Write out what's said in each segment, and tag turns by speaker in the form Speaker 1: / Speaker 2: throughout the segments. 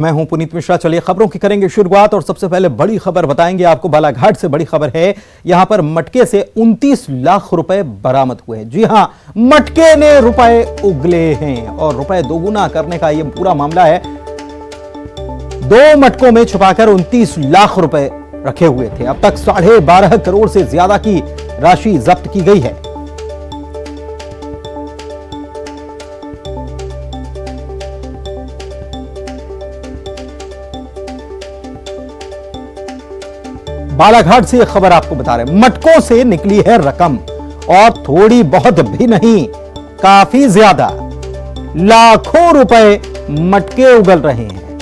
Speaker 1: मैं हूं पुनीत मिश्रा। चलिए खबरों की करेंगे शुरुआत और सबसे पहले बड़ी खबर बताएंगे आपको। बालाघाट से बड़ी खबर है। यहां पर मटके से 29 लाख रुपए बरामद हुए हैं। जी हां, मटके ने रुपए उगले हैं और रुपए दोगुना करने का यह पूरा मामला है। 2 मटकों में छुपाकर 29 लाख रुपए रखे हुए थे। अब तक 12.5 करोड़ से ज्यादा की राशि जब्त की गई है। बालाघाट से यह खबर आपको बता रहे हैं। मटकों से निकली है रकम और थोड़ी बहुत भी नहीं, काफी ज्यादा, लाखों रुपए मटके उगल रहे हैं।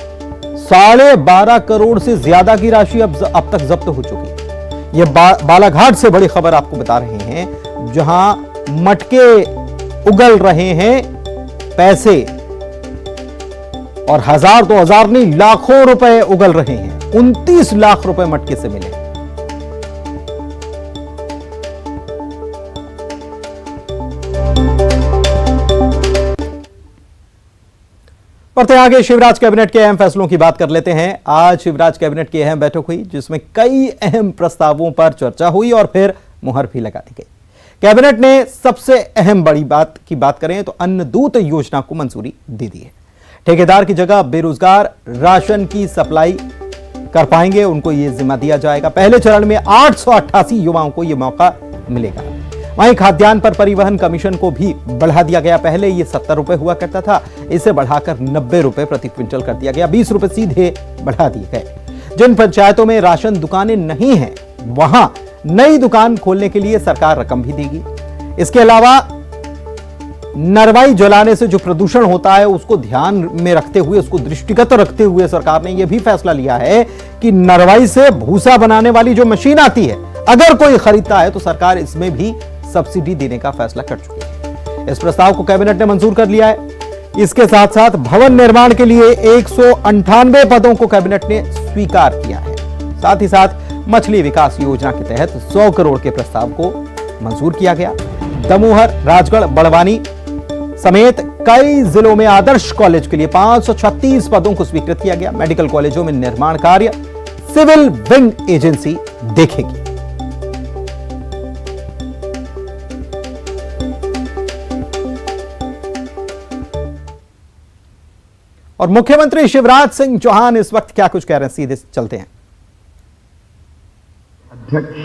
Speaker 1: 12.5 करोड़ से ज्यादा की राशि अब तक जब्त हो चुकी है। यह बालाघाट से बड़ी खबर आपको बता रहे हैं, जहां मटके उगल रहे हैं पैसे, और 1000 2000 नहीं, लाखों रुपए उगल रहे हैं। 29 लाख रुपए मटके से मिले। बढ़ते आगे, शिवराज कैबिनेट के अहम फैसलों की बात कर लेते हैं। आज शिवराज कैबिनेट की अहम बैठक हुई, जिसमें कई अहम प्रस्तावों पर चर्चा हुई और फिर मुहर भी लगा दी गई। कैबिनेट ने सबसे अहम बड़ी बात की बात करें तो अन्न दूत योजना को मंजूरी दे दी है। ठेकेदार की जगह बेरोजगार राशन की सप्लाई कर पाएंगे, उनको यह जिम्मा दिया जाएगा। पहले चरण में 888 युवाओं को यह मौका मिलेगा। वहीं खाद्यान्न पर परिवहन कमीशन को भी बढ़ा दिया गया। पहले यह 70 रुपए हुआ करता था, इसे बढ़ाकर 90 रुपए प्रति क्विंटल कर दिया गया। 20 रुपए सीधे बढ़ा दिए गए। जिन पंचायतों में राशन दुकानें नहीं हैं, वहां नई दुकान खोलने के लिए सरकार रकम भी देगी। इसके अलावा नरवाई जलाने से जो प्रदूषण होता है, उसको ध्यान में रखते हुए, उसको दृष्टिगत रखते हुए सरकार ने यह भी फैसला लिया है कि नरवाई से भूसा बनाने वाली जो मशीन आती है, अगर कोई खरीदता है तो सरकार इसमें भी सब्सिडी देने का फैसला कर चुकी है। इस प्रस्ताव को कैबिनेट ने मंजूर कर लिया है। इसके साथ साथ भवन निर्माण के लिए 198 पदों को कैबिनेट ने स्वीकार किया है। साथ ही साथ मछली विकास योजना के तहत 100 करोड़ के प्रस्ताव को मंजूर किया गया। दमोहर, राजगढ़, बड़वानी समेत कई जिलों में आदर्श कॉलेज के लिए 536 पदों को स्वीकृत किया गया। मेडिकल कॉलेजों में निर्माण कार्य सिविल विंग एजेंसी देखेगी। और मुख्यमंत्री शिवराज सिंह चौहान इस वक्त क्या कुछ कह रहे हैं, सीधे चलते हैं।
Speaker 2: अध्यक्ष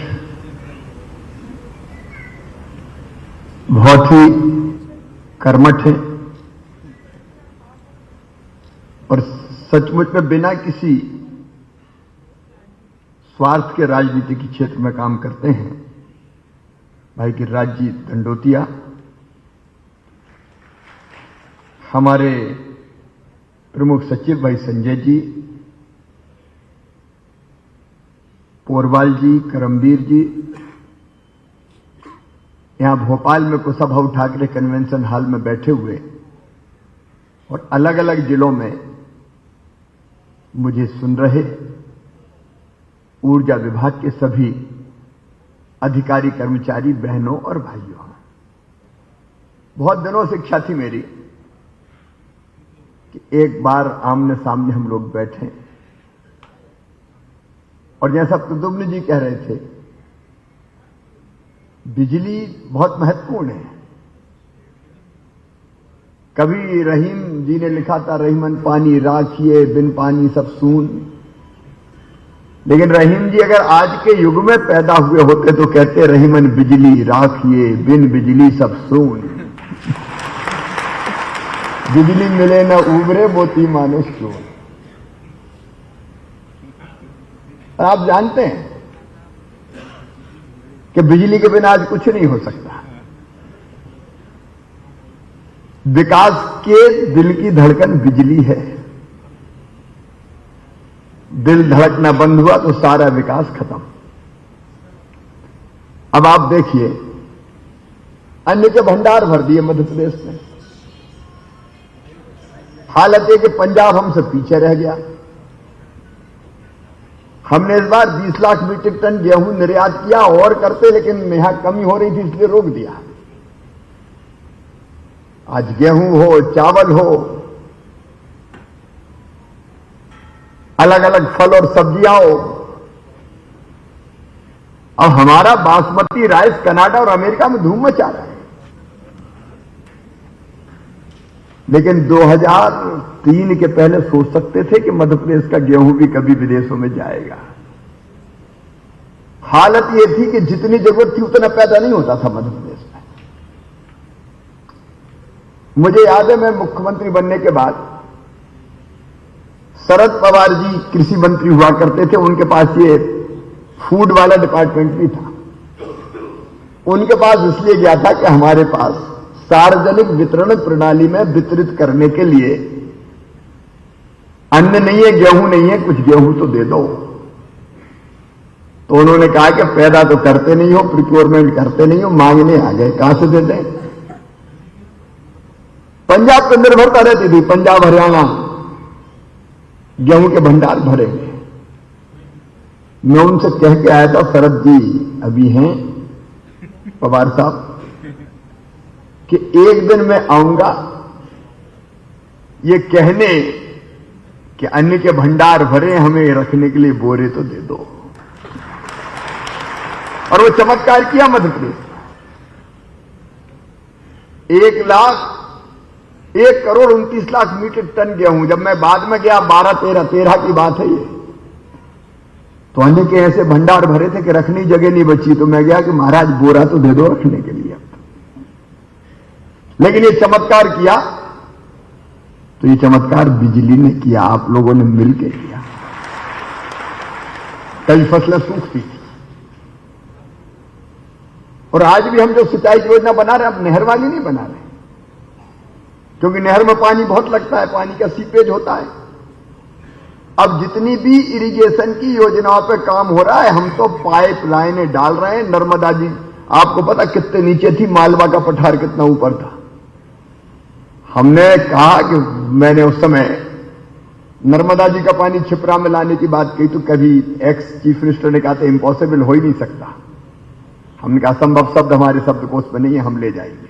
Speaker 2: बहुत ही कर्मठ है और सचमुच में बिना किसी स्वार्थ के राजनीति के क्षेत्र में काम करते हैं। भाई गिरिराज जी दंडोतिया, हमारे प्रमुख सचिव भाई संजय जी, पोरवाल जी, करमवीर जी, यहां भोपाल में कुशाभाऊ ठाकरे कन्वेंशन हॉल में बैठे हुए और अलग अलग जिलों में मुझे सुन रहे ऊर्जा विभाग के सभी अधिकारी, कर्मचारी, बहनों और भाइयों, बहुत दिनों से इच्छा थी मेरी कि एक बार आमने सामने हम लोग बैठें। और जैसा प्रद्युम्न जी कह रहे थे, बिजली बहुत महत्वपूर्ण है। कभी रहीम जी ने लिखा था, रहीमन पानी राखिए, बिन पानी सब सून। लेकिन रहीम जी अगर आज के युग में पैदा हुए होते तो कहते, रहीमन बिजली राखिए, बिन बिजली सब सून। बिजली मिले न उबरे, मोती मानुष क्यों। आप जानते हैं कि बिजली के बिना आज कुछ नहीं हो सकता। विकास के दिल की धड़कन बिजली है। दिल धड़कना बंद हुआ तो सारा विकास खत्म। अब आप देखिए, अन्न के भंडार भर दिए मध्य प्रदेश में। हालत है कि पंजाब हमसे पीछे रह गया। हमने इस बार 20 लाख मीट्रिक टन गेहूं निर्यात किया और करते, लेकिन यहां कमी हो रही थी इसलिए रोक दिया। आज गेहूं हो, चावल हो, अलग अलग फल और सब्जियां हो। अब हमारा बासमती राइस कनाडा और अमेरिका में धूम मचा रहा है, लेकिन 2003 के पहले सोच सकते थे कि मध्य प्रदेश का गेहूं भी कभी विदेशों में जाएगा। हालत यह थी कि जितनी जरूरत थी उतना पैदा नहीं होता था मध्य प्रदेश में। मुझे याद है, मैं मुख्यमंत्री बनने के बाद शरद पवार जी कृषि मंत्री हुआ करते थे, उनके पास ये फूड वाला डिपार्टमेंट भी था। उनके पास इसलिए गया था कि हमारे पास सार्वजनिक वितरण प्रणाली में वितरित करने के लिए अन्न नहीं है, गेहूं नहीं है, कुछ गेहूं तो दे दो। तो उन्होंने कहा कि पैदा तो करते नहीं हो, प्रिक्योरमेंट करते नहीं हो, मांगने आ गए, कहां से दे दें। पंजाब पर निर्भरता रहती थी, पंजाब हरियाणा गेहूं के भंडार भरेंगे। मैं उनसे कह के आया था, शरद जी अभी हैं पवार साहब, कि एक दिन मैं आऊंगा ये कहने कि अन्न के भंडार भरे, हमें रखने के लिए बोरे तो दे दो। और वो चमत्कार किया मध्य प्रदेश। 1,29,00,000 मीट्रिक टन गेहूं। जब मैं बाद में गया 12-13 की बात है ये, तो अन्न के ऐसे भंडार भरे थे कि रखने की जगह नहीं बची। तो मैं गया कि महाराज बोरा तो दे दो रखने के लिए। लेकिन ये चमत्कार किया, तो ये चमत्कार बिजली ने किया, आप लोगों ने मिलकर किया। कई फसलें सूखती थी, और आज भी हम जो सिंचाई की योजना बना रहे हैं, अब नहर वाली नहीं बना रहे, क्योंकि नहर में पानी बहुत लगता है, पानी का सीपेज होता है। अब जितनी भी इरिगेशन की योजनाओं पे काम हो रहा है, हम तो पाइपलाइनें डाल रहे हैं। नर्मदा जी आपको पता कितने नीचे थी, मालवा का पठार कितना ऊपर था। हमने कहा कि मैंने उस समय नर्मदा जी का पानी छिपरा में लाने की बात कही, तो कभी एक्स चीफ मिनिस्टर ने कहा था इम्पॉसिबल हो ही नहीं सकता। हमने कहा संभव शब्द हमारे शब्दकोश में नहीं है, हम ले जाएंगे।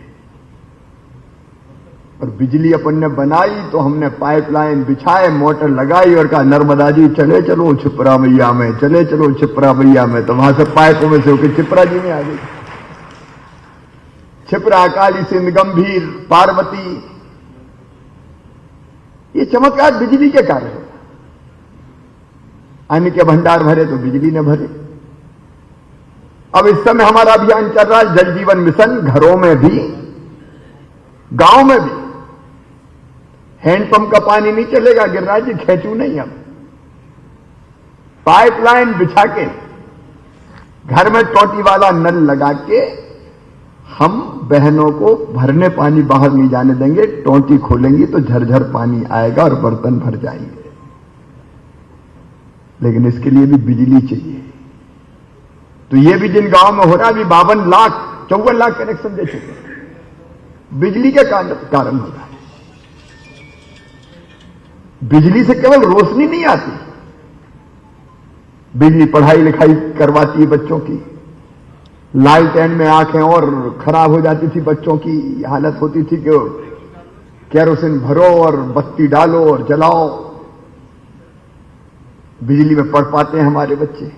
Speaker 2: और बिजली अपन ने बनाई, तो हमने पाइपलाइन बिछाए, मोटर लगाई और कहा नर्मदा जी चले चलो छिपरा मैया में, चले चलो छिपरा मैया में। तो वहां से पाइपों में से होकर छिपरा जी में आ गई। छिपरा, काली सिंध, गंभीर, पार्वती, ये चमत्कार बिजली के कारण है। अन्न के भंडार भरे तो बिजली ने भरे। अब इस समय हमारा अभियान चल रहा है जल जीवन मिशन, घरों में भी गांव में भी। हैंडपंप का पानी नहीं चलेगा गिरिराज जी, खेचू नहीं। अब पाइपलाइन बिछा के घर में टोटी वाला नल लगा के हम बहनों को भरने पानी बाहर नहीं जाने देंगे। टोटी खोलेंगी तो झरझर पानी आएगा और बर्तन भर जाएंगे। लेकिन इसके लिए भी बिजली चाहिए। तो ये भी जिन गांव में हो रहा है, अभी 54 लाख कनेक्शन दे चुके, बिजली के कारण हो रहा है। बिजली से केवल रोशनी नहीं आती, बिजली पढ़ाई लिखाई करवाती है बच्चों की। लाइट एंड में आंखें और खराब हो जाती थी, बच्चों की हालत होती थी कि केरोसिन भरो और बत्ती डालो और जलाओ। बिजली में पढ़ पाते हैं हमारे बच्चे,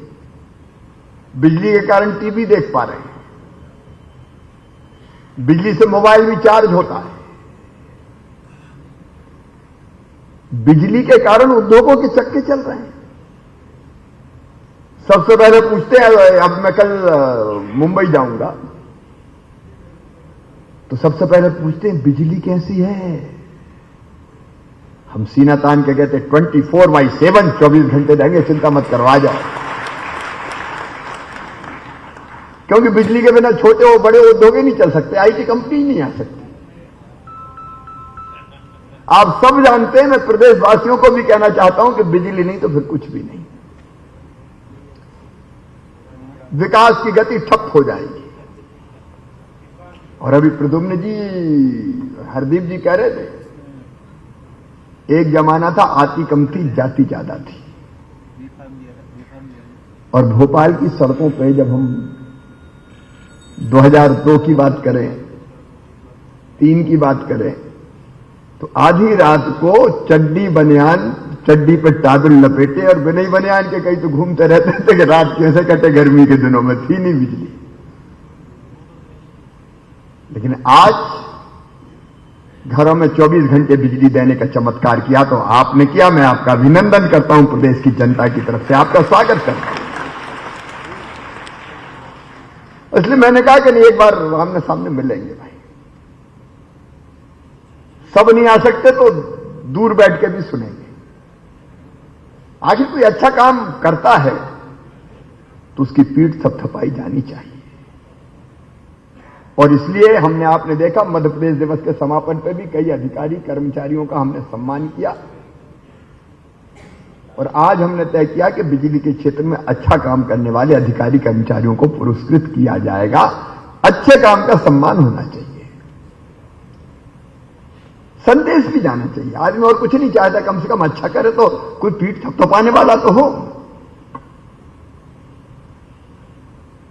Speaker 2: बिजली के कारण टीवी देख पा रहे हैं, बिजली से मोबाइल भी चार्ज होता है। बिजली के कारण उद्योगों के चक्के चल रहे हैं। सबसे पहले पूछते हैं, अब मैं कल मुंबई जाऊंगा, तो सबसे पहले पूछते हैं बिजली कैसी है। हम सीना तान के कहते 24/7 24 घंटे देंगे, चिंता मत करवा जाओ। क्योंकि बिजली के बिना छोटे और बड़े उद्योग नहीं चल सकते, आईटी कंपनी नहीं आ सकती। आप सब जानते हैं, मैं प्रदेशवासियों को भी कहना चाहता हूं कि बिजली नहीं तो फिर कुछ भी नहीं। विकास की गति ठप हो जाएगी। और अभी प्रद्युम्न जी, हरदीप जी कह रहे थे, एक जमाना था आती कम थी, जाती ज्यादा थी। और भोपाल की सड़कों पे जब हम 2002 की बात करें, 3 की बात करें, तो आधी रात को चड्डी बनियान चड्डी पे टादुल लपेटे और बिना ही बनियान के कहीं तो घूमते रहते थे कि रात कैसे कटे, गर्मी के दिनों में थी नहीं बिजली। लेकिन आज घरों में 24 घंटे बिजली देने का चमत्कार किया तो आपने किया। मैं आपका अभिनंदन करता हूं, प्रदेश की जनता की तरफ से आपका स्वागत करता हूं। इसलिए मैंने कहा कि नहीं, एक बार आमने सामने मिलेंगे भाई। सब नहीं आ सकते तो दूर बैठ के भी सुनेंगे। आखिर कोई अच्छा काम करता है तो उसकी पीठ थपथपाई जानी चाहिए। और इसलिए हमने, आपने देखा, मध्य प्रदेश दिवस के समापन पर भी कई अधिकारी कर्मचारियों का हमने सम्मान किया। और आज हमने तय किया कि बिजली के क्षेत्र में अच्छा काम करने वाले अधिकारी कर्मचारियों को पुरस्कृत किया जाएगा। अच्छे काम का सम्मान होना चाहिए, संदेश भी जाना चाहिए। आदमी और कुछ नहीं चाहता, कम से कम अच्छा करे तो कोई पीठ थपथपाने वाला तो हो।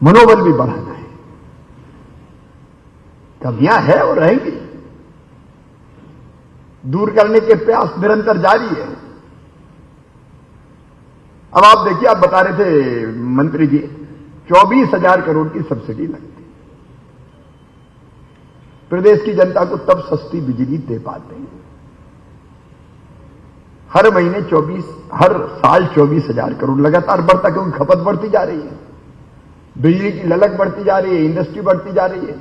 Speaker 2: मनोबल भी बढ़ाना है। कमियां है और रहेंगी, दूर करने के प्रयास निरंतर जारी है। अब आप देखिए, आप बता रहे थे मंत्री जी, 24,000 करोड़ की सब्सिडी लगती। प्रदेश की जनता को तब सस्ती बिजली दे पाते हैं। हर महीने 24, हर साल 24,000 करोड़ लगातार बढ़ता, क्योंकि खपत बढ़ती जा रही है, बिजली की ललक बढ़ती जा रही है, इंडस्ट्री बढ़ती जा रही है।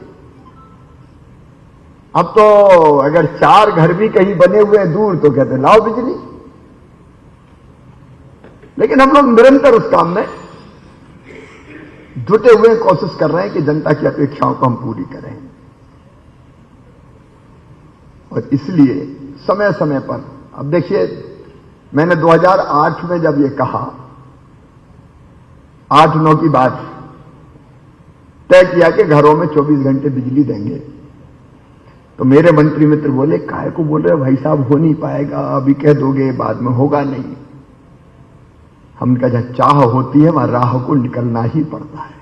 Speaker 2: अब तो अगर 4 घर भी कहीं बने हुए हैं दूर तो कहते लाओ बिजली। लेकिन हम लोग निरंतर उस काम में जुटे हुए कोशिश कर रहे हैं कि जनता की अपेक्षाओं को हम पूरी करें। और इसलिए समय समय पर, अब देखिए, मैंने 2008 में जब ये कहा, 8-9 की बात, तय किया कि घरों में 24 घंटे बिजली देंगे, तो मेरे मंत्री मित्र बोले, काहे को बोल रहे हो भाई साहब, हो नहीं पाएगा, अभी कह दोगे बाद में होगा नहीं। हमने कहा, जहां चाह होती है वहां राह को निकलना ही पड़ता है।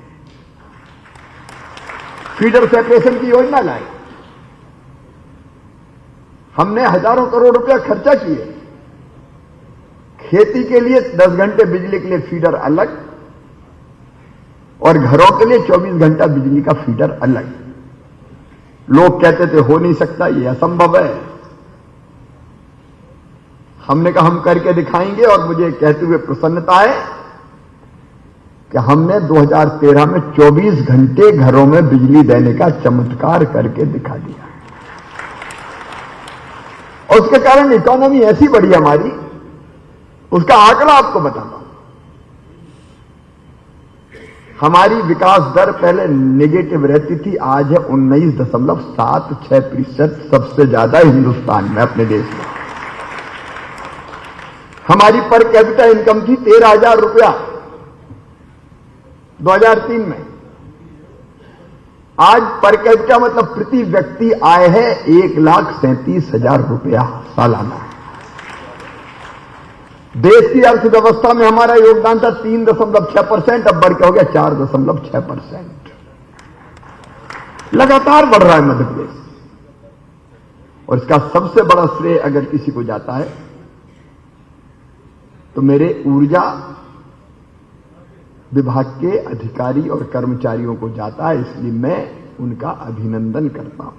Speaker 2: फीडर सेपरेशन की योजना लाई, हमने हजारों करोड़ रुपया खर्चा किए। खेती के लिए 10 घंटे बिजली के लिए फीडर अलग, और घरों के लिए 24 घंटा बिजली का फीडर अलग। लोग कहते थे हो नहीं सकता, ये असंभव है। हमने कहा हम करके दिखाएंगे, और मुझे कहते हुए प्रसन्नता है कि हमने 2013 में 24 घंटे घरों में बिजली देने का चमत्कार करके दिखा दिया। और उसके कारण इकोनॉमी ऐसी बढ़ी हमारी, उसका आंकड़ा आपको बताता हूं। हमारी विकास दर पहले नेगेटिव रहती थी, आज है 19.76%, सबसे ज्यादा हिंदुस्तान में, अपने देश में। हमारी पर कैपिटा इनकम थी 13,000 रुपया 2003 में। आज पर कैपिटा मतलब प्रति व्यक्ति आय है 1,37,000 रुपया सालाना। देश की अर्थव्यवस्था में हमारा योगदान था 3.6%, अब बढ़ के हो गया 4.6%। लगातार बढ़ रहा है मध्य प्रदेश। और इसका सबसे बड़ा श्रेय अगर किसी को जाता है तो मेरे ऊर्जा विभाग के अधिकारी और कर्मचारियों को जाता है, इसलिए मैं उनका अभिनंदन करता हूं।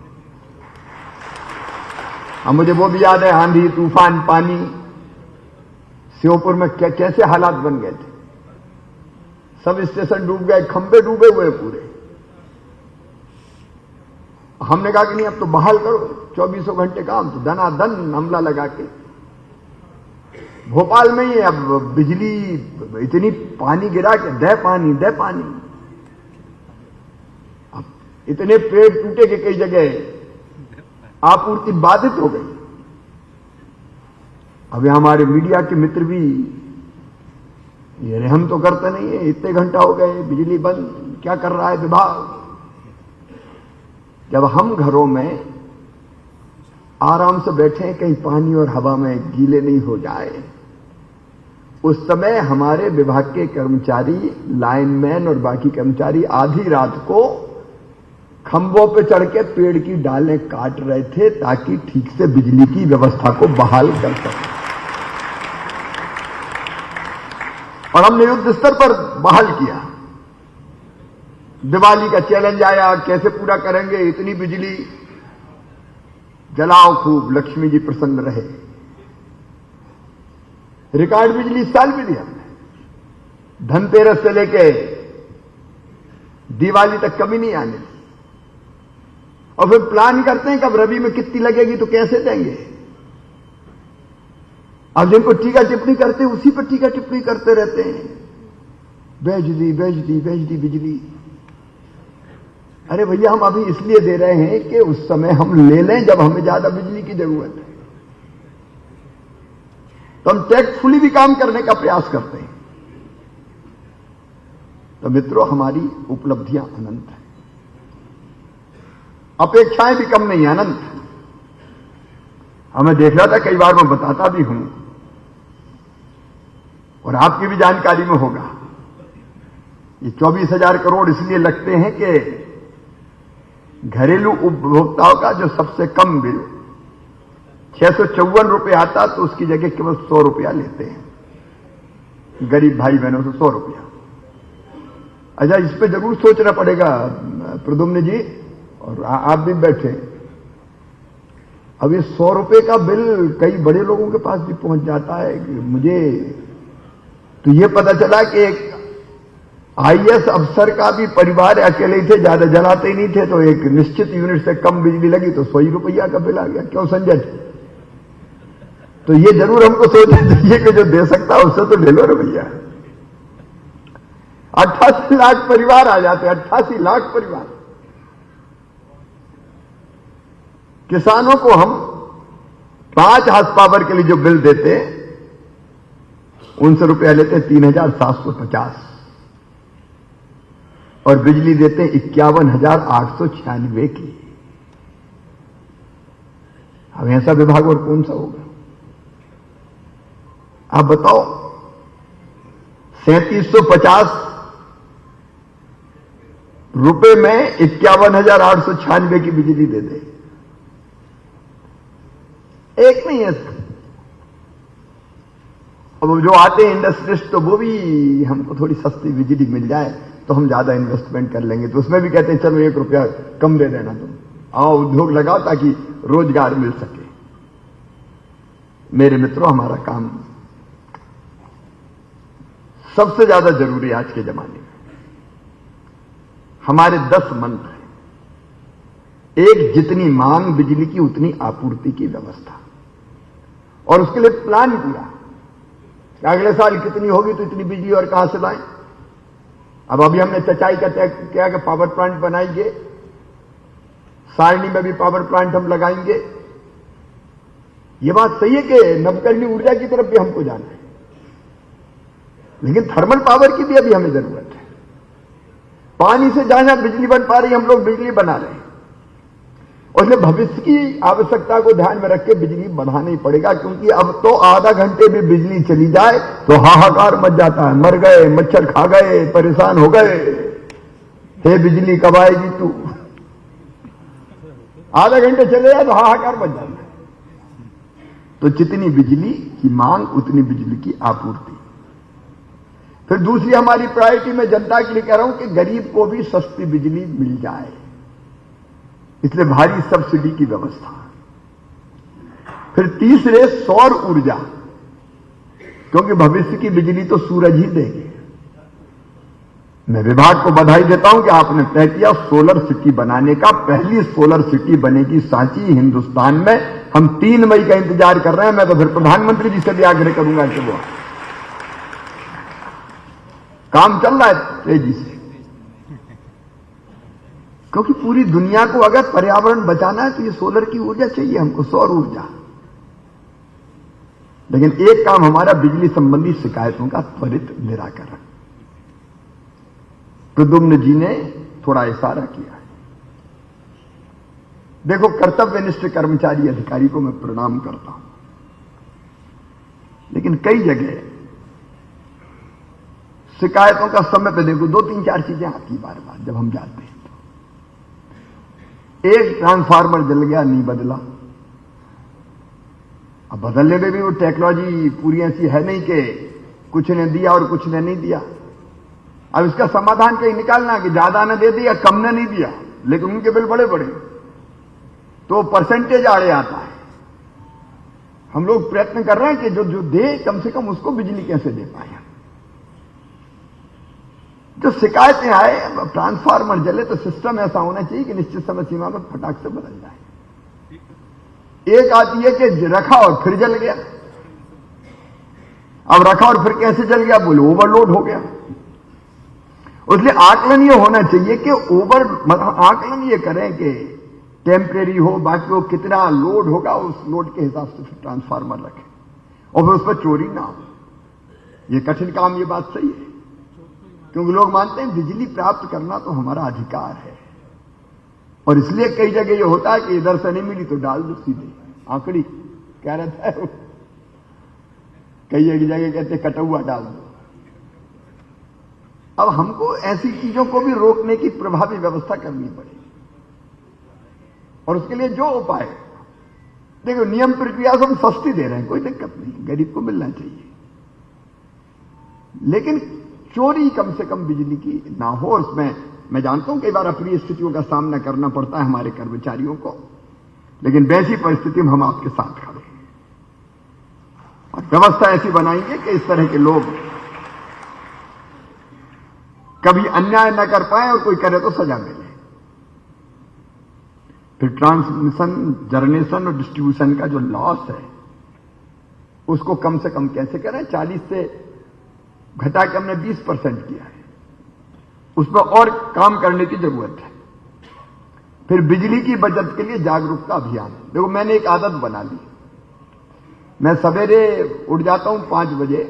Speaker 2: अब मुझे वो भी याद है, आंधी तूफान पानी, श्योपुर में कैसे हालात बन गए थे। सब स्टेशन डूब गए, खंभे डूबे हुए पूरे। हमने कहा कि नहीं, अब तो बहाल करो 24 घंटे काम, तो धनाधन हमला लगा के भोपाल में ही अब बिजली इतनी पानी गिरा के दे पानी। अब इतने पेड़ टूटे कि कई जगह आपूर्ति बाधित हो गई। अभी हमारे मीडिया के मित्र भी ये रहम तो करते नहीं है, इतने घंटा हो गए बिजली बंद, क्या कर रहा है विभाग। जब हम घरों में आराम से बैठे, कहीं पानी और हवा में गीले नहीं हो जाए, उस समय हमारे विभाग के कर्मचारी, लाइनमैन और बाकी कर्मचारी आधी रात को खंभों पे चढ़ के पेड़ की डालें काट रहे थे ताकि ठीक से बिजली की व्यवस्था को बहाल कर सकें। और हमने युद्ध स्तर पर बहाल किया। दिवाली का चैलेंज आया, कैसे पूरा करेंगे, इतनी बिजली जलाओ खूब, लक्ष्मी जी प्रसन्न रहे। रिकॉर्ड बिजली इस साल भी दी हमने, धनतेरस से लेके दिवाली तक कमी नहीं आने दी। और फिर प्लान करते हैं कब रबी में कितनी लगेगी तो कैसे देंगे। अब जिनको टीका टिप्पणी करते हैं उसी पर टीका टिप्पणी करते रहते हैं, बिजली बिजली बिजली बिजली। अरे भैया, हम अभी इसलिए दे रहे हैं कि उस समय हम ले लें जब हमें ज्यादा बिजली की जरूरत है। तो हम टैक्टफुली भी काम करने का प्रयास करते हैं। तो मित्रों, हमारी उपलब्धियां अनंत हैं, अपेक्षाएं भी कम नहीं, अनंत। हमें देख रहा था, कई बार मैं बताता भी हूं और आपकी भी जानकारी में होगा, ये 24,000 करोड़ इसलिए लगते हैं कि घरेलू उपभोक्ताओं का जो सबसे कम बिल 654 रुपये आता, तो उसकी जगह केवल 100 रुपया लेते हैं गरीब भाई बहनों से, 100 रुपया। अच्छा, इस पे जरूर सोचना पड़ेगा प्रद्युम्न जी, और आप भी बैठे। अब ये 100 रुपये का बिल कई बड़े लोगों के पास भी पहुंच जाता है। मुझे तो ये पता चला कि एक आईएएस अफसर का भी परिवार अकेले ही थे, ज्यादा जलाते ही नहीं थे, तो एक निश्चित यूनिट से कम बिजली लगी तो 100 रुपया का बिल आ गया। क्यों संजय? तो ये जरूर हमको सोचना चाहिए कि जो दे सकता है उससे तो ले लो रे भैया। 88 लाख परिवार आ जाते, 88 लाख परिवार। किसानों को हम 5 हार्स पावर के लिए जो बिल देते, उनसे रुपया लेते 3,750 और बिजली देते 51,896 की। अब ऐसा विभाग और कौन सा होगा? आप बताओ, 3750 रुपए में 51,896 की बिजली दे दे। एक नहीं है। अब जो आते हैं इंडस्ट्रिस्ट, तो वो भी हमको थोड़ी सस्ती बिजली मिल जाए तो हम ज्यादा इन्वेस्टमेंट कर लेंगे, तो उसमें भी कहते हैं चलो 1 रुपया कम दे देना, तुम आओ उद्योग लगाओ ताकि रोजगार मिल सके। मेरे मित्रों, हमारा काम सबसे ज्यादा जरूरी है आज के जमाने में। हमारे 10 मंत्र हैं। एक, जितनी मांग बिजली की उतनी आपूर्ति की व्यवस्था, और उसके लिए प्लान पूरा। अगले साल कितनी होगी तो इतनी बिजली और कहां से लाएं। अब अभी हमने चचाई का तय किया कि पावर प्लांट बनाएंगे, सारणी में भी पावर प्लांट हम लगाएंगे। यह बात सही है कि नवकरणीय ऊर्जा की तरफ भी हमको जाना है, लेकिन थर्मल पावर की भी अभी हमें जरूरत है। पानी से जहां बिजली बन पा रही, हम लोग बिजली बना रहे हैं, और इसलिए भविष्य की आवश्यकता को ध्यान में रख के बिजली बढ़ाना ही पड़ेगा, क्योंकि अब तो आधा घंटे भी बिजली चली जाए तो हाहाकार मच जाता है। मर गए, मच्छर खा गए, परेशान हो गए, हे बिजली कब आएगी तू। आधा घंटे चले जाए तो हाहाकार मच जाता है। तो जितनी बिजली की मांग उतनी बिजली की आपूर्ति। फिर दूसरी हमारी प्रायोरिटी में जनता के लिए कह रहा हूं कि गरीब को भी सस्ती बिजली मिल जाए, इसलिए भारी सब्सिडी की व्यवस्था। फिर तीसरे, सौर ऊर्जा, क्योंकि भविष्य की बिजली तो सूरज ही देंगे। मैं विभाग को बधाई देता हूं कि आपने तय किया सोलर सिटी बनाने का। पहली सोलर सिटी बनेगी सांची, हिंदुस्तान में। हम 3 मई का इंतजार कर रहे हैं। मैं तो फिर प्रधानमंत्री जी से भी आग्रह करूंगा कि वो काम चल रहा है तेजी से, क्योंकि पूरी दुनिया को अगर पर्यावरण बचाना है तो ये सोलर की ऊर्जा चाहिए हमको, सौर ऊर्जा। लेकिन एक काम हमारा, बिजली संबंधी शिकायतों का त्वरित निराकरण। प्रद्युम्न जी ने थोड़ा इशारा किया है। देखो, कर्तव्यनिष्ठ कर्मचारी अधिकारी को मैं प्रणाम करता हूं, लेकिन कई जगह शिकायतों का समय पे देखो 2-3-4 चीजें आती बार बार जब हम जाते हैं। एक, ट्रांसफार्मर जल गया, नहीं बदला। अब बदलने में भी वो टेक्नोलॉजी पूरी ऐसी है नहीं कि कुछ ने दिया और कुछ ने नहीं दिया। अब इसका समाधान कहीं निकालना कि ज्यादा ने दे दिया, कम ने नहीं दिया, लेकिन उनके बिल बड़े बड़े, तो परसेंटेज आड़े आता है। हम लोग प्रयत्न कर रहे हैं कि जो जो दे कम से कम उसको बिजली कैसे दे पाए। जो शिकायतें आए, ट्रांसफार्मर जले तो सिस्टम ऐसा होना चाहिए कि निश्चित समय सीमा में फटाक से बदल जाए। एक आती है कि रखा और फिर जल गया। अब रखा और फिर कैसे जल गया, बोले ओवरलोड हो गया। इसलिए आकलन ये होना चाहिए कि आकलन ये करें कि टेम्परेरी हो, बाकी वो कितना लोड होगा उस लोड के हिसाब से फिर ट्रांसफार्मर रखें और फिर उस पर चोरी ना हो। ये कठिन काम, ये बात सही है, क्योंकि लोग मानते हैं बिजली प्राप्त करना तो हमारा अधिकार है। और इसलिए कई जगह ये होता है कि इधर से नहीं मिली तो डाल दो सीधे, आंकड़ी क्या रहता है, कई एक जगह कहते कटौआ डाल दो। अब हमको ऐसी चीजों को भी रोकने की प्रभावी व्यवस्था करनी पड़ेगी, और उसके लिए जो उपाय, देखो नियम प्रक्रिया से हम सस्ती दे रहे हैं, कोई दिक्कत नहीं, गरीब को मिलना चाहिए, लेकिन चोरी कम से कम बिजली की ना हो। और उसमें मैं जानता हूं कई बार अप्रिय स्थितियों का सामना करना पड़ता है हमारे कर्मचारियों को, लेकिन वैसी परिस्थिति में हम आपके साथ खड़े हैं और व्यवस्था ऐसी बनाएंगे कि इस तरह के लोग कभी अन्याय न कर पाए, और कोई करे तो सजा मिले। फिर ट्रांसमिशन, जनरेशन और डिस्ट्रीब्यूशन का जो लॉस है उसको कम से कम कैसे करें। 40 से घटा के हमने 20% किया है, उस पर और काम करने की जरूरत है। फिर बिजली की बचत के लिए जागरूकता अभियान। देखो मैंने एक आदत बना ली, मैं सवेरे उठ जाता हूं 5 बजे,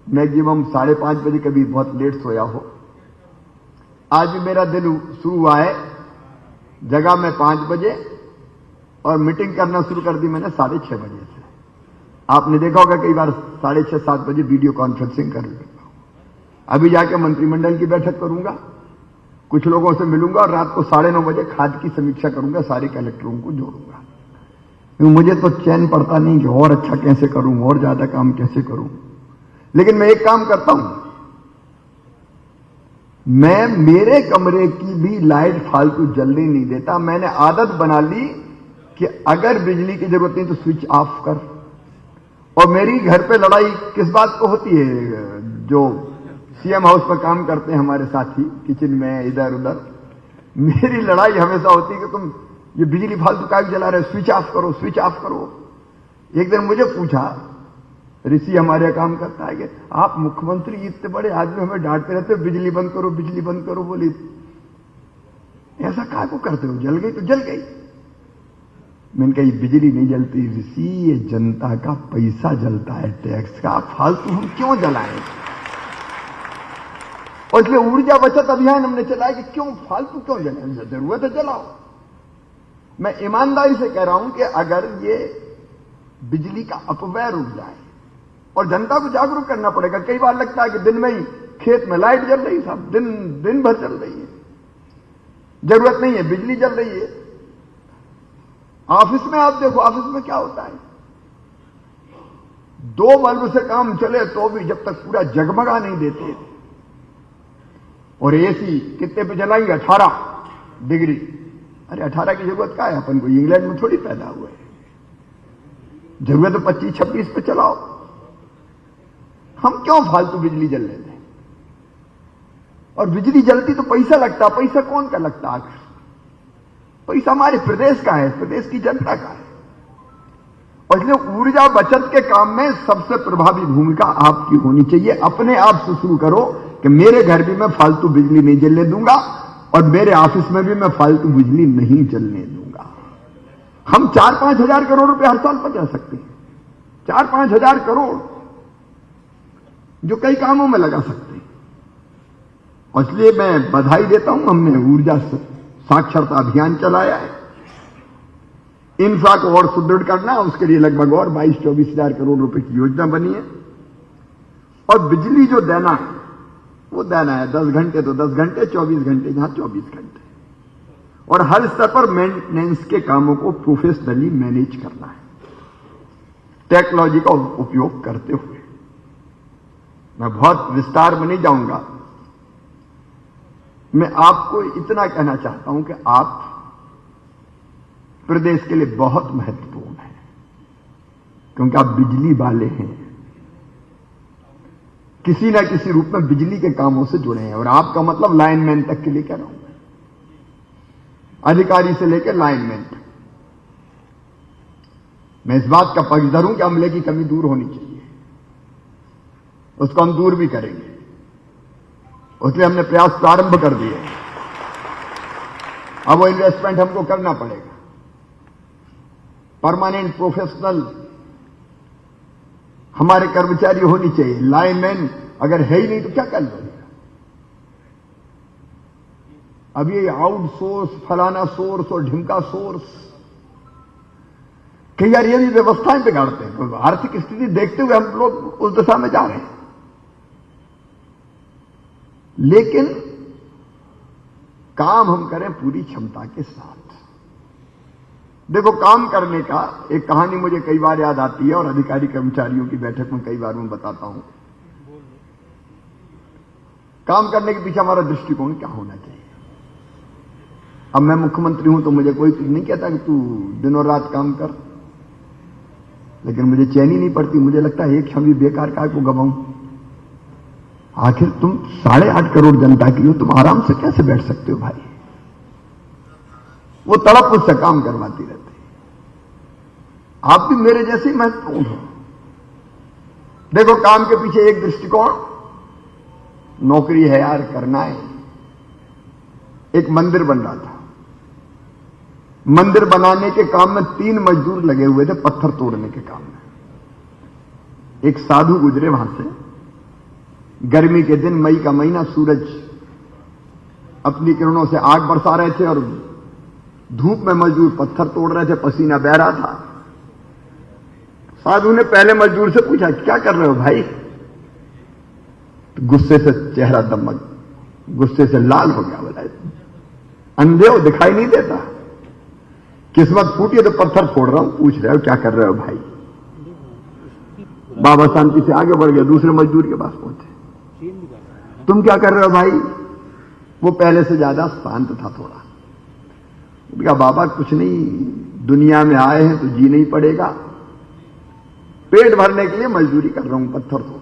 Speaker 2: मैक्सिमम 5:30 बजे, कभी बहुत लेट सोया हो। आज भी मेरा दिन शुरू हुआ है जगह मैं 5 बजे, और मीटिंग करना शुरू कर दी मैंने 6:30 बजे से। आपने देखा होगा कई बार 6:30-7 बजे वीडियो कॉन्फ्रेंसिंग कर लेता हूं। अभी जाके मंत्रिमंडल की बैठक करूंगा, कुछ लोगों से मिलूंगा, और रात को 9:30 बजे खाद की समीक्षा करूंगा, सारे कलेक्टरों को जोड़ूंगा। क्योंकि मुझे तो चैन पड़ता नहीं कि और अच्छा कैसे करूं, और ज्यादा काम कैसे करूं। लेकिन मैं एक काम करता हूं, मैं मेरे कमरे की भी लाइट फालतू जलने नहीं देता। मैंने आदत बना ली कि अगर बिजली की जरूरत नहीं तो स्विच ऑफ कर। और मेरी घर पे लड़ाई किस बात को होती है, जो सीएम हाउस पर काम करते हैं हमारे साथी, किचन में इधर उधर, मेरी लड़ाई हमेशा होती है कि तुम ये बिजली फालतू काहे जला रहे हो, स्विच ऑफ करो, स्विच ऑफ करो। एक दिन मुझे पूछा, ऋषि हमारे काम करता है कि आप मुख्यमंत्री इतने बड़े आदमी हमें डांटते रहते हो, बिजली बंद करो, बिजली बंद करो। बोली ऐसा काहे को करते हो, जल गई तो जल गई। मैंने कहा बिजली नहीं जलती ऋषि, ये जनता का पैसा जलता है, टैक्स का, फालतू हम क्यों जलाएं। और इसलिए ऊर्जा बचत अभियान हमने चलाया कि क्यों फालतू क्यों जलाएं, जरूरत है जलाओ। मैं ईमानदारी से कह रहा हूं कि अगर ये बिजली का अपव्यय रुक जाए, और जनता को जागरूक करना पड़ेगा। कई बार लगता है कि दिन में ही खेत में लाइट जल रही, साहब दिन भर चल रही है, जरूरत नहीं है, बिजली जल रही है। ऑफिस में आप देखो, ऑफिस में क्या होता है, 2 बल्ब से काम चले तो भी जब तक पूरा जगमगा नहीं देते, और एसी कितने पे चलाएंगे, 18 डिग्री। अरे 18 की जरूरत क्या है, अपन को इंग्लैंड में थोड़ी पैदा हुए, जरूरत 25-26 पे चलाओ। हम क्यों फालतू बिजली जल लेते हैं, और बिजली जलती तो पैसा लगता, पैसा कौन का लगता, आखिर पैसा हमारे प्रदेश का है, प्रदेश की जनता का है। और इसलिए ऊर्जा बचत के काम में सबसे प्रभावी भूमिका आपकी होनी चाहिए। अपने आप से शुरू करो कि मेरे घर भी मैं फालतू बिजली नहीं जलने दूंगा, और मेरे ऑफिस में भी मैं फालतू बिजली नहीं जलने दूंगा। हम 4-5 हजार करोड़ रुपए हर साल बचा सकते हैं, 4-5 हजार करोड़, जो कई कामों में लगा सकते हैं। और इसलिए मैं बधाई देता हूं, हमने ऊर्जा साक्षरता अभियान चलाया है। इंफ्रा को और सुदृढ़ करना, उसके लिए लगभग और 22-24 हजार करोड़ रुपए की योजना बनी है। और बिजली जो देना है वो देना है 10 घंटे तो 10 घंटे, 24 घंटे जहां 24 घंटे, और हर स्तर पर मेंटेनेंस के कामों को प्रोफेशनली मैनेज करना है, टेक्नोलॉजी का उपयोग करते हुए। मैं बहुत विस्तार में नहीं जाऊंगा। मैं आपको इतना कहना चाहता हूं कि आप प्रदेश के लिए बहुत महत्वपूर्ण हैं, क्योंकि आप बिजली वाले हैं, किसी ना किसी रूप में बिजली के कामों से जुड़े हैं। और आपका मतलब लाइनमैन तक के लिए कह रहा हूं, अधिकारी से लेकर लाइनमैन तक। मैं इस बात का पक्षधर हूं कि अमले की कमी दूर होनी चाहिए, उसको हम दूर भी करेंगे। उसलिए हमने प्रयास प्रारंभ कर दिए। अब वो इन्वेस्टमेंट हमको करना पड़ेगा। परमानेंट प्रोफेशनल हमारे कर्मचारी होनी चाहिए। लाइनमैन अगर है ही नहीं तो क्या कर लेगा? अब ये आउटसोर्स, फलाना सोर्स और ढिमका सोर्स, कई बार ये भी व्यवस्थाएं बिगाड़ते हैं। तो आर्थिक स्थिति देखते हुए हम लोग उस दिशा में जा रहे हैं, लेकिन काम हम करें पूरी क्षमता के साथ। देखो, काम करने का एक कहानी मुझे कई बार याद आती है और अधिकारी कर्मचारियों की बैठक में कई बार मैं बताता हूं। काम करने के पीछे हमारा दृष्टिकोण क्या होना चाहिए। अब मैं मुख्यमंत्री हूं तो मुझे कोई नहीं कहता कि तू दिनों रात काम कर, लेकिन मुझे चैन ही नहीं पड़ती। मुझे लगता है एक क्षण भी बेकार काय को गवाऊं। आखिर तुम 8.5 करोड़ जनता की हो, तुम आराम से कैसे बैठ सकते हो भाई? वो तड़प मुझसे काम करवाती रहती। आप भी मेरे जैसे ही महत्वपूर्ण हो। देखो, काम के पीछे एक दृष्टिकोण, नौकरी है यार, करना है। एक मंदिर बन रहा था। मंदिर बनाने के काम में 3 मजदूर लगे हुए थे, पत्थर तोड़ने के काम में। एक साधु गुजरे वहां से। गर्मी के दिन, मई का महीना, सूरज अपनी किरणों से आग बरसा रहे थे और धूप में मजदूर पत्थर तोड़ रहे थे, पसीना बह रहा था। साधु ने पहले मजदूर से पूछा, क्या कर रहे हो भाई? तो गुस्से से चेहरा दमक, गुस्से से लाल हो गया। बोला, अंधे हो, दिखाई नहीं देता? किस्मत फूटी है तो पत्थर फोड़ रहा हूं, पूछ रहे हो क्या कर रहे हो भाई? बाबा शांति से आगे बढ़ गया, दूसरे मजदूर के पास पहुंचे। तुम क्या कर रहे हो भाई? वो पहले से ज्यादा शांत था थोड़ा। कहा, बाबा कुछ नहीं, दुनिया में आए हैं तो जीना ही पड़ेगा, पेट भरने के लिए मजदूरी कर रहा हूं, पत्थर तोड़ रहा हूं।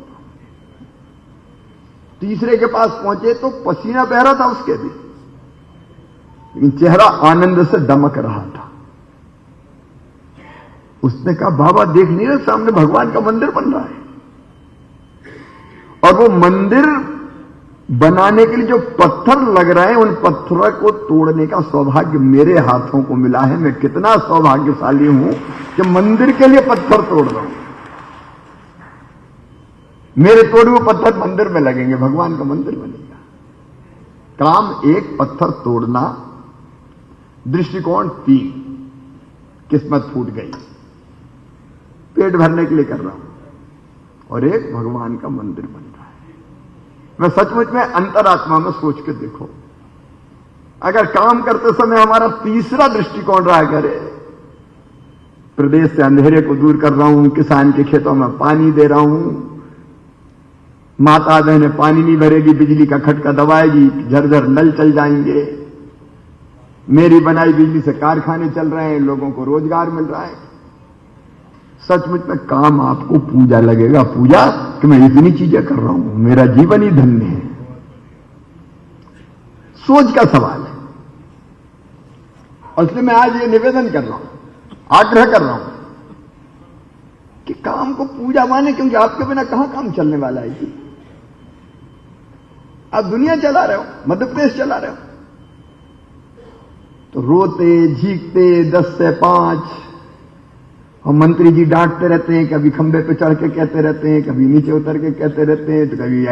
Speaker 2: तीसरे के पास पहुंचे तो पसीना बह रहा था उसके भी, लेकिन चेहरा आनंद से दमक रहा था। उसने कहा, बाबा देख नहीं रहे सामने भगवान का मंदिर बन रहा है, और वो मंदिर बनाने के लिए जो पत्थर लग रहे हैं, उन पत्थरों को तोड़ने का सौभाग्य मेरे हाथों को मिला है। मैं कितना सौभाग्यशाली हूं कि मंदिर के लिए पत्थर तोड़ रहा हूं। मेरे तोड़े हुए पत्थर मंदिर में लगेंगे, भगवान का मंदिर बनेगा। काम एक, पत्थर तोड़ना। दृष्टिकोण 3, किस्मत फूट गई, पेट भरने के लिए कर रहा हूं। और एक, भगवान का मंदिर बन रहा है। मैं सचमुच में अंतरात्मा में सोच के देखो, अगर काम करते समय हमारा तीसरा दृष्टिकोण रहा करे, प्रदेश से अंधेरे को दूर कर रहा हूं, किसान के खेतों में पानी दे रहा हूं, माता बहनें पानी नहीं भरेगी, बिजली का खटका दबाएगी, झरझर नल चल जाएंगे, मेरी बनाई बिजली से कारखाने चल रहे हैं, लोगों को रोजगार मिल रहा है। सचमुच में काम आपको पूजा लगेगा, पूजा कि मैं इतनी चीजें कर रहा हूं, मेरा जीवन ही धन्य है। सोच का सवाल है। और इसलिए मैं आज ये निवेदन कर रहा हूं, आग्रह कर रहा हूं कि काम को पूजा माने, क्योंकि आपके बिना कहां काम चलने वाला है जी। आप दुनिया चला रहे हो, मध्य प्रदेश चला रहे हो, तो रोते झीकते 10 से 5, और मंत्री जी डांटते रहते हैं, कभी खंबे पे चढ़ के कहते रहते हैं, कभी नीचे उतर के कहते रहते हैं, तो कभी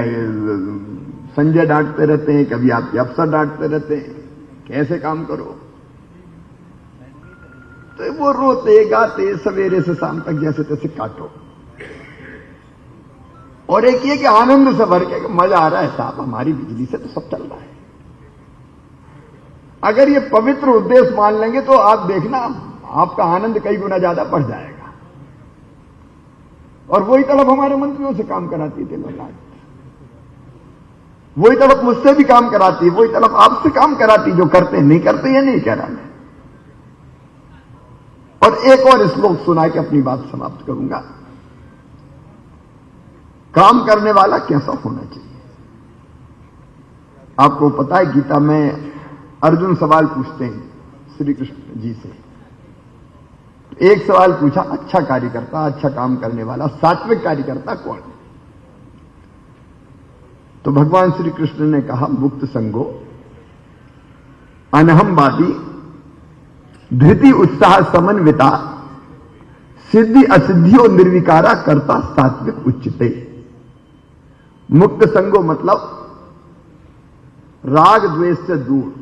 Speaker 2: संजय डांटते रहते हैं, कभी आपके अफसर डांटते रहते हैं, कैसे काम करो। तो वो रोते गाते सवेरे से शाम तक जैसे तैसे काटो। और एक ये कि आनंद से भर के मजा आ रहा है साहब, हमारी बिजली से तो सब चल रहा है। अगर ये पवित्र उद्देश्य मान लेंगे तो आप देखना, आपका आनंद कई गुना ज्यादा बढ़ जाएगा। और वही तड़प हमारे मंत्रियों से काम कराती थी लोग। वही तड़प मुझसे भी काम कराती है, वही तड़प आपसे काम कराती, जो करते नहीं करते ये नहीं कह रहा मैं। और एक और श्लोक सुना के अपनी बात समाप्त करूंगा। काम करने वाला कैसा होना चाहिए? आपको पता है गीता में अर्जुन सवाल पूछते हैं श्री कृष्ण जी से। एक सवाल पूछा, अच्छा कार्यकर्ता, अच्छा काम करने वाला, सात्विक कार्यकर्ता कौन है? तो भगवान श्री कृष्ण ने कहा, मुक्त संगो, अनहमवादी, धृति उत्साह समन्विता, सिद्धि असिद्धियों निर्विकारा, कर्ता सात्विक उच्चते। मुक्त संगो मतलब राग द्वेष से दूर,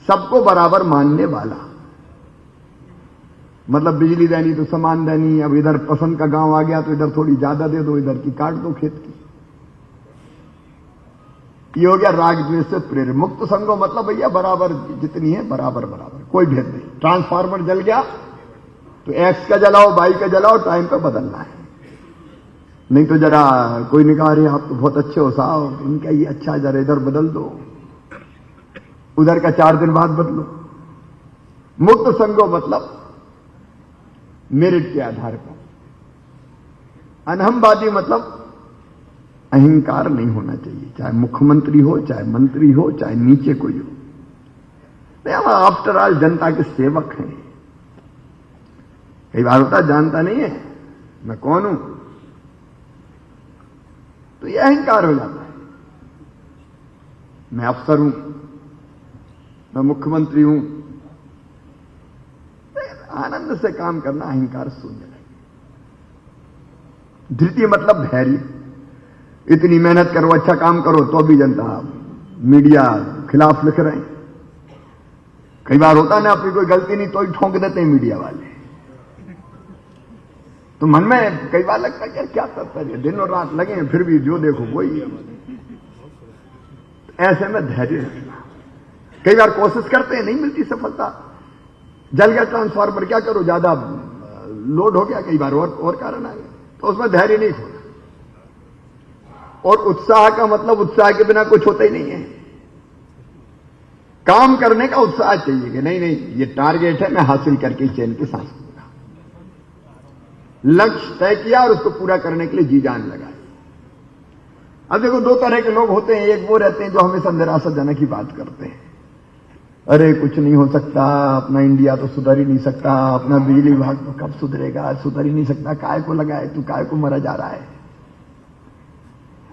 Speaker 2: सबको बराबर मानने वाला। मतलब बिजली देनी तो समान देनी, अब इधर पसंद का गांव आ गया तो इधर थोड़ी ज्यादा दे दो, इधर की काट दो खेत की। ये हो गया राग द्वेष से प्रेरित। मुक्त संगो मतलब भैया बराबर जितनी है बराबर बराबर, कोई भेद नहीं। ट्रांसफार्मर जल गया तो एक्स का जलाओ, वाई का जलाओ, टाइम पे बदलना है। नहीं तो जरा कोई निकाह रहे आप तो बहुत अच्छे हो साहब, इनका ये अच्छा, जरा इधर बदल दो, उधर का 4 दिन बाद बदलो। मुक्त संगो मतलब मेरिट के आधार पर। अनहमवादी मतलब अहंकार नहीं होना चाहिए, चाहे मुख्यमंत्री हो, चाहे मंत्री हो, चाहे नीचे कोई हो। नहीं, हम आफ्टर ऑल जनता के सेवक हैं। कई बार होता जानता नहीं है मैं कौन हूं, तो यह अहंकार हो जाता है। मैं अफसर हूं, मैं मुख्यमंत्री हूं। आनंद से काम करना, अहंकार शून्य है। धृति मतलब धैर्य। इतनी मेहनत करो, अच्छा काम करो, तो भी जनता मीडिया खिलाफ लिख रहे हैं। कई बार होता ना, अपनी कोई गलती नहीं तो ही ठोंक देते हैं मीडिया वाले। तो मन में कई बार लगता है क्या करता है, दिन और रात लगे फिर भी जो देखो वही। ऐसे में धैर्य रखना। कई बार कोशिश करते हैं, नहीं मिलती सफलता। जल गया ट्रांसफार्मर, क्या करो, ज्यादा लोड हो गया, कई बार और कारण आ गए, तो उसमें धैर्य नहीं छोड़ा। और उत्साह का मतलब उत्साह के बिना कुछ होता ही नहीं है। काम करने का उत्साह चाहिए कि नहीं नहीं ये टारगेट है, मैं हासिल करके चैन के सांस लूंगा। लक्ष्य तय किया और उसको पूरा करने के लिए जी जान लगाई। अब देखो, 2 तरह के लोग होते हैं। एक वो रहते हैं जो हमेशा निराशाजनक ही बात करते हैं। अरे कुछ नहीं हो सकता, अपना इंडिया तो सुधर ही नहीं सकता, अपना बिजली विभाग तो कब सुधरेगा, सुधर ही नहीं सकता, काय को लगाए तू, काय को मरा जा रहा है।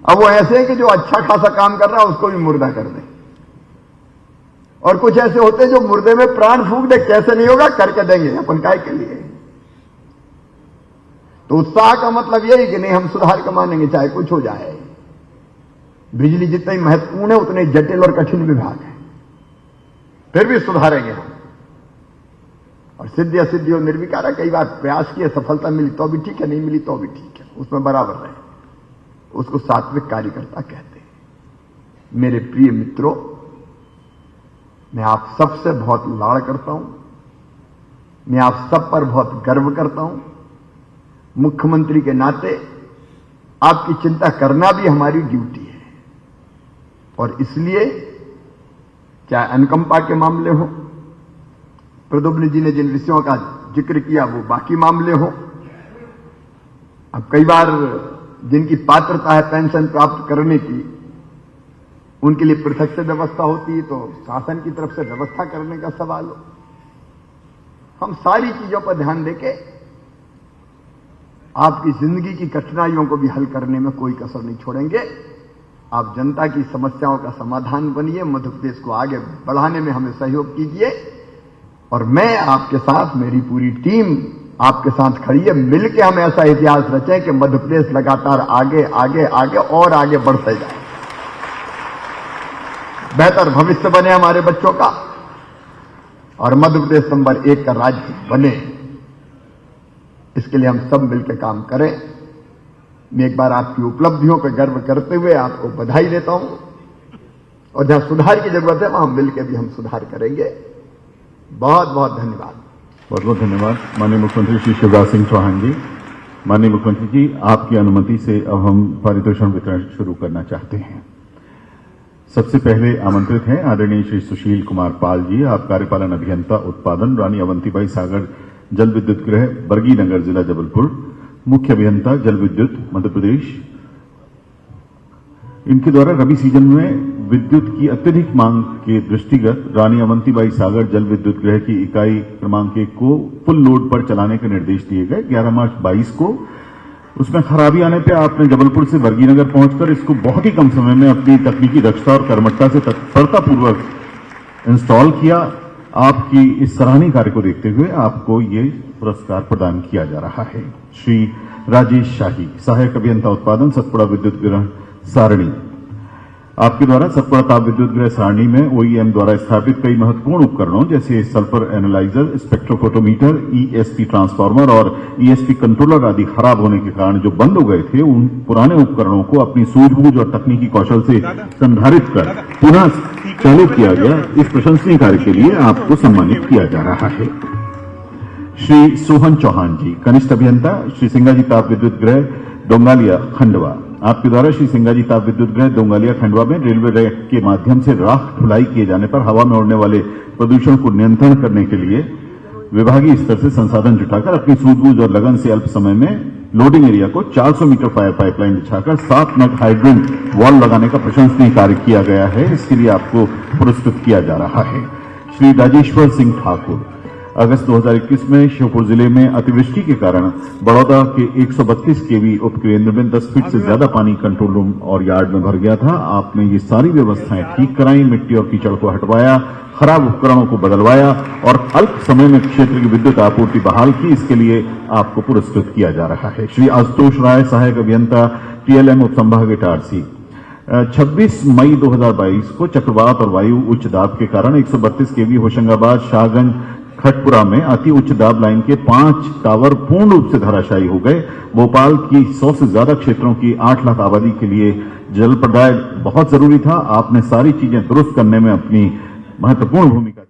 Speaker 2: अब वो ऐसे है कि जो अच्छा खासा काम कर रहा है उसको भी मुर्दा कर दे। और कुछ ऐसे होते हैं जो मुर्दे में प्राण फूंक दे, कैसे नहीं होगा, करके देंगे, अपन काय के लिए। तो उत्साह का मतलब यही कि नहीं, हम सुधार का मानेंगे चाहे कुछ हो जाए। बिजली जितनी महत्वपूर्ण है उतने जटिल और कठिन विभाग है, फिर भी सुधारेंगे हम। और सिद्धि असिद्धि और निर्विकारा, कई बार प्रयास किए, सफलता मिली तो भी ठीक है, नहीं मिली तो भी ठीक है, उसमें बराबर रहे। उसको सात्विक कार्यकर्ता कहते हैं। मेरे प्रिय मित्रों, मैं आप सबसे बहुत लाड़ करता हूं, मैं आप सब पर बहुत गर्व करता हूं। मुख्यमंत्री के नाते आपकी चिंता करना भी हमारी ड्यूटी है। और इसलिए चाहे अनुकंपा के मामले हो, प्रद्युम्न जी ने जिन विषयों का जिक्र किया वो बाकी मामले हो। अब कई बार जिनकी पात्रता है पेंशन प्राप्त करने की, उनके लिए पृथक से व्यवस्था होती है, तो शासन की तरफ से व्यवस्था करने का सवाल हो। हम सारी चीजों पर ध्यान देके आपकी जिंदगी की कठिनाइयों को भी हल करने में कोई कसर नहीं छोड़ेंगे। आप जनता की समस्याओं का समाधान बनिए, मध्य प्रदेश को आगे बढ़ाने में हमें सहयोग कीजिए। और मैं आपके साथ, मेरी पूरी टीम आपके साथ खड़ी है। मिलकर हम ऐसा इतिहास रचें कि मध्य प्रदेश लगातार आगे आगे आगे और आगे बढ़ते जाए, बेहतर भविष्य बने हमारे बच्चों का, और मध्य प्रदेश नंबर 1 का राज्य बने। इसके लिए हम सब मिलकर काम करें। मैं एक बार आपकी उपलब्धियों पर गर्व करते हुए आपको बधाई देता हूं। और जहां सुधार की जरूरत है वहां मिलकर भी हम सुधार करेंगे। बहुत बहुत धन्यवाद।
Speaker 3: बहुत बहुत धन्यवाद माननीय मुख्यमंत्री श्री शिवराज सिंह चौहान जी। माननीय मुख्यमंत्री जी, आपकी अनुमति से अब हम पारितोषिक वितरण शुरू करना चाहते हैं। सबसे पहले आमंत्रित हैं आदरणीय श्री सुशील कुमार पाल जी, आप कार्यपालन अभियंता उत्पादन, रानी अवंतीबाई सागर जल विद्युत गृह, बरगी नगर, जिला जबलपुर, मुख्य अभियंता जल विद्युत मध्य प्रदेश। इनके द्वारा रबी सीजन में विद्युत की अत्यधिक मांग के दृष्टिगत रानी अवंतीबाई सागर जल विद्युत गृह की इकाई क्रमांक 1 को फुल लोड पर चलाने के निर्देश दिए गए 11 मार्च 22 को। उसमें खराबी आने पे आपने जबलपुर से बरगीनगर पहुंचकर इसको बहुत ही कम समय में अपनी तकनीकी दक्षता और कर्मठता से तत्परतापूर्वक इंस्टॉल किया। आपकी इस सराहनीय कार्य को देखते हुए आपको ये पुरस्कार प्रदान किया जा रहा है। श्री राजेश शाही, सहायक अभियंता उत्पादन, सतपुड़ा विद्युत गृह सारणी, आपके द्वारा सतपुड़ा ताप विद्युत गृह सारणी में ओईएम द्वारा स्थापित कई महत्वपूर्ण उपकरणों जैसे sulphur analyser, spectrophotometer, ESP transformer और ईएसपी कंट्रोलर आदि खराब होने के कारण जो बंद हो गए थे, उन पुराने उपकरणों को अपनी सूझबूझ और तकनीकी कौशल से संधारित कर पुनः चालू किया गया। इस प्रशंसनीय कार्य के लिए आपको सम्मानित किया जा रहा है। श्री सोहन चौहान जी, कनिष्ठ अभियंता, श्री सिंगाजी ताप विद्युत गृह डोंगालिया खंडवा, आपके द्वारा श्री सिंगाजी ताप विद्युत गृह डोंगालिया खंडवा में रेलवे रैक के माध्यम से राख ढुलाई किए जाने पर हवा में उड़ने वाले प्रदूषण को नियंत्रण करने के लिए विभागीय स्तर से संसाधन जुटाकर अपनी सूझबूझ और लगन से अल्प समय में लोडिंग एरिया को 400 मीटर फायर पाइपलाइन बिछाकर 7 नग हाइड्रेंट वॉल लगाने का प्रशंसनीय कार्य किया गया है। इसके लिए आपको पुरस्कृत किया जा रहा है। श्री राजेश्वर सिंह ठाकुर, अगस्त 2021 में श्योपुर जिले में अतिवृष्टि के कारण बड़ौदा के 132 केवी उपकेंद्र में 10 फीट से ज्यादा पानी कंट्रोल रूम और यार्ड में भर गया था। आपने ये सारी व्यवस्थाएं ठीक कराई, मिट्टी और कीचड़ को हटवाया, खराब उपकरणों को बदलवाया और अल्प समय में क्षेत्र की विद्युत आपूर्ति बहाल की। इसके लिए आपको पुरस्कृत किया जा रहा है। श्री आशुतोष राय, सहायक अभियंता, टीएलएम उपसंभाग इटारसी, 26 मई 2022 को चक्रवात और वायु उच्च दाब के कारण 132 केवी होशंगाबाद शाहगंज खटपुरा में अति उच्च दाब लाइन के 5 टावर पूर्ण रूप से धराशायी हो गए। भोपाल की 100 से ज्यादा क्षेत्रों की 8 लाख आबादी के लिए जल प्रदाय बहुत जरूरी था। आपने सारी चीजें दुरुस्त करने में अपनी महत्वपूर्ण भूमिका